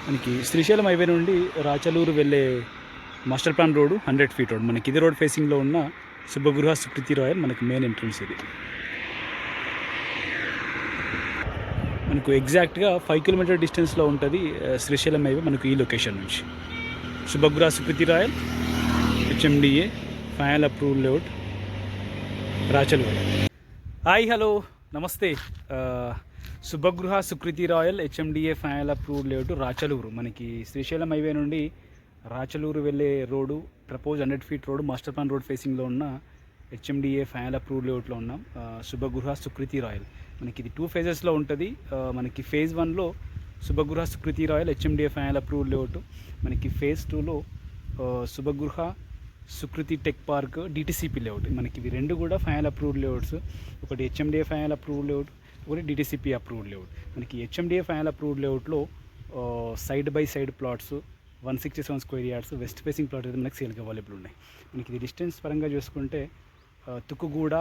మనకి శ్రీశైలం హైవే నుండి రాచలూరు వెళ్ళే master plan road 100 feet road. మనకి ఇది రోడ్ ఫేసింగ్లో ఉన్న శుభగృహ సుకృతి రాయల్ మనకి మెయిన్ ఎంట్రన్స్ ఇది. మనకు ఎగ్జాక్ట్గా 5 కిలోమీటర్ డిస్టెన్స్లో ఉంటుంది శ్రీశైలం హైవే మనకు ఈ లొకేషన్ నుంచి. Shubhagruha Sukruthi royal HMDA final approve layout Rachaluru. Hi hello నమస్తే. Shubhagruha Sukruthi royal HMDA final approve layout Rachaluru. మనకి శ్రీశైలం హైవే నుండి రాచలూరు వెళ్ళే road propose 100 feet road master plan road ఫేసింగ్లో ఉన్న హెచ్ఎండిఏ ఫైనల్ అప్రూవ్ లేఅవుట్లో ఉన్నాం. శుభగృహ సుకృతి రాయల్ మనకి ఇది 2 ఫేజెస్లో ఉంటుంది. మనకి ఫేజ్ 1లో Shubhagruha Sukruthi royal HMDA final approve layout. మనకి ఫేజ్ 2లో Shubhagruha Sukruthi Tech Park DTCP layout. మనకి ఇవి రెండు కూడా ఫైనల్ అప్రూవ్ లేఅవుట్స్. ఒకటి హెచ్ఎండిఏ ఫైనల్ అప్రూవ్ లేఅవుట్, ఒకటి డిటిసిపి అప్రూవ్డ్ లేఅవుట్. మనకి హెచ్ఎండిఏ ఫైనల్ అప్రూవ్డ్ లేఅవుట్లో side by side plots 167 square yards west facing plot అయితే మనకి సేల్కి అవైలబుల్ ఉన్నాయి. మనకి ఇది డిస్టెన్స్ పరంగా చూసుకుంటే తుక్కుగూడ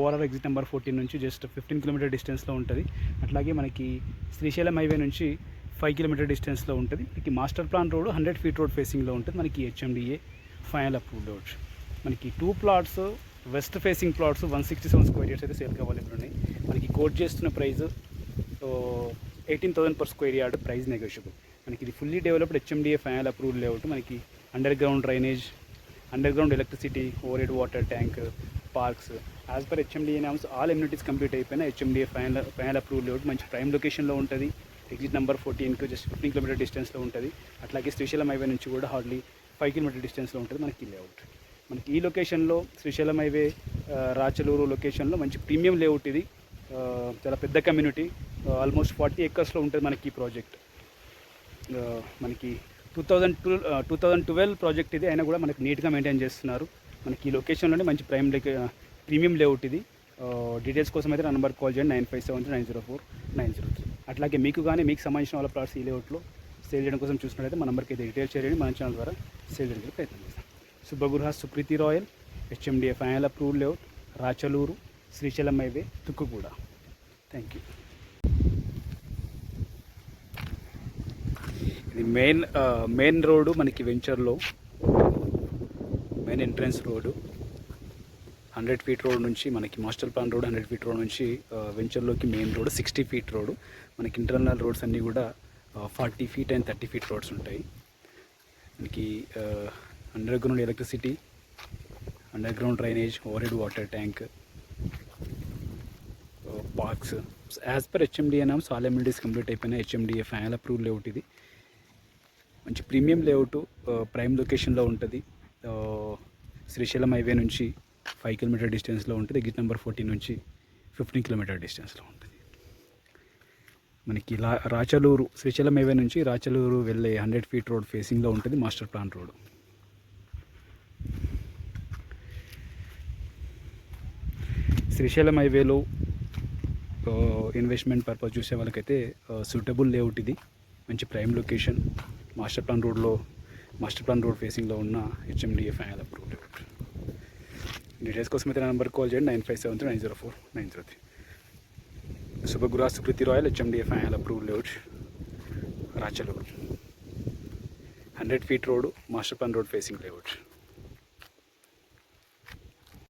ఓఆర్ఆర్ ఎగ్జిట్ నెంబర్ 14 నుంచి జస్ట్ 15 కిలోమీటర్ డిస్టెన్స్లో ఉంటుంది. అట్లాగే మనకి శ్రీశైలం హైవే నుంచి 5 కిలోమీటర్ డిస్టెన్స్లో ఉంటుంది. మనకి master plan road 100 feet road ఫేసింగ్లో ఉంటుంది. మనకి హెచ్ఎండిఏ ఫైనల్ అప్రూవ్డ్ లేఅవుట్. మనకి 2 plots west facing plots 167 square yards అయితే సేల్కి అవైలబుల్ ఉన్నాయి. మనకి కోట్ చేస్తున్న price 18,000 per square yard, price negotiable. మనకి ఇది fully developed HMDA final approved layout. మనకి underground drainage, underground electricity, overhead water tank, parks as per HMDA norms all amenities complete అయిపోయిన HMDA final approved layout. మంచి prime లొకేషన్లో ఉంటుంది. Exit number 14కు just 15 kilometre డిస్టెన్స్లో ఉంటుంది. అట్లాగే Srisailam highway నుంచి కూడా హార్డ్లీ 5 కిలోమీటర్ డిస్టెన్స్లో ఉంటుంది మనకి లేఅవుట్. మనకి ఈ లొకేషన్లో శ్రీశైలం హైవే రాచలూరు లొకేషన్లో మంచి ప్రీమియం లేఅవుట్ ఇది. చాలా పెద్ద కమ్యూనిటీ, ఆల్మోస్ట్ 40 ఎకర్స్లో ఉంటుంది మనకి ఈ ప్రాజెక్ట్. మనకి 2012 ప్రాజెక్ట్ ఇది, అయినా కూడా మనకి నీట్గా మెయింటైన్ చేస్తున్నారు. మనకి ఈ లొకేషన్లోనే మంచి ప్రీమియం లేఅవుట్ ఇది. డీటెయిల్స్ కోసం అయితే నా నెంబర్ కాల్ చేయండి 9573904903. అట్లాగే మీకు కానీ మీకు సంబంధించిన వాళ్ళ ప్లాట్స్ ఈ లేఅవుట్లో సేల్ చేయడం కోసం చూసినట్లయితే మన నెంబర్కి అయితే డీటెయిల్స్ చేయండి. మన ఛానల్ ద్వారా సేల్ చేయడానికి ప్రయత్నం చేస్తాం. Shubhagruha Sukruthi royal HMDA final approved layout Rachaluru Srisailam highway Tukkuguda. Thank you. ఇది మెయిన్ రోడ్డు మనకి వెంచర్లో main entrance road 100 feet road నుంచి మనకి master plan road 100 feet road నుంచి వెంచర్లోకి మెయిన్ రోడ్ 60 ఫీట్ రోడ్. మనకి ఇంటర్నల్ రోడ్స్ అన్నీ కూడా 40 ఫీట్ అండ్ 30 ఫీట్ రోడ్స్ ఉంటాయి. మనకి underground electricity, under ground drainage, over head water tank, parks as per HMDA norms all amenities complete అయిపోయిన HMDA final approve layout ఇది. మంచి premium layout, prime లొకేషన్లో ఉంటుంది. Srisailam highway నుంచి 5 కిలోమీటర్ డిస్టెన్స్లో ఉంటుంది. ఎగ్జిట్ నెంబర్ 14 నుంచి 15 కిలోమీటర్ డిస్టెన్స్లో ఉంటుంది. మనకి రాచలూరు శ్రీశైలం హైవే నుంచి రాచలూరు వెళ్ళే 100 ఫీట్ రోడ్ ఫేసింగ్లో ఉంటుంది మాస్టర్ ప్లాన్ రోడ్. శ్రీశైలం హైవేలో ఇన్వెస్ట్మెంట్ పర్పస్ చూసే వాళ్ళకైతే సూటబుల్ లేఅవుట్ ఇది. మంచి prime location, master plan road ఫేసింగ్లో ఉన్న HMDA final approve layout. Details కోసం అయితే నా నెంబర్ కాల్ చేయండి 9573904903. Shubhagruha Sukruthi royal HMDA final approve layout Rachaluru 100 feet road master plan road facing layout.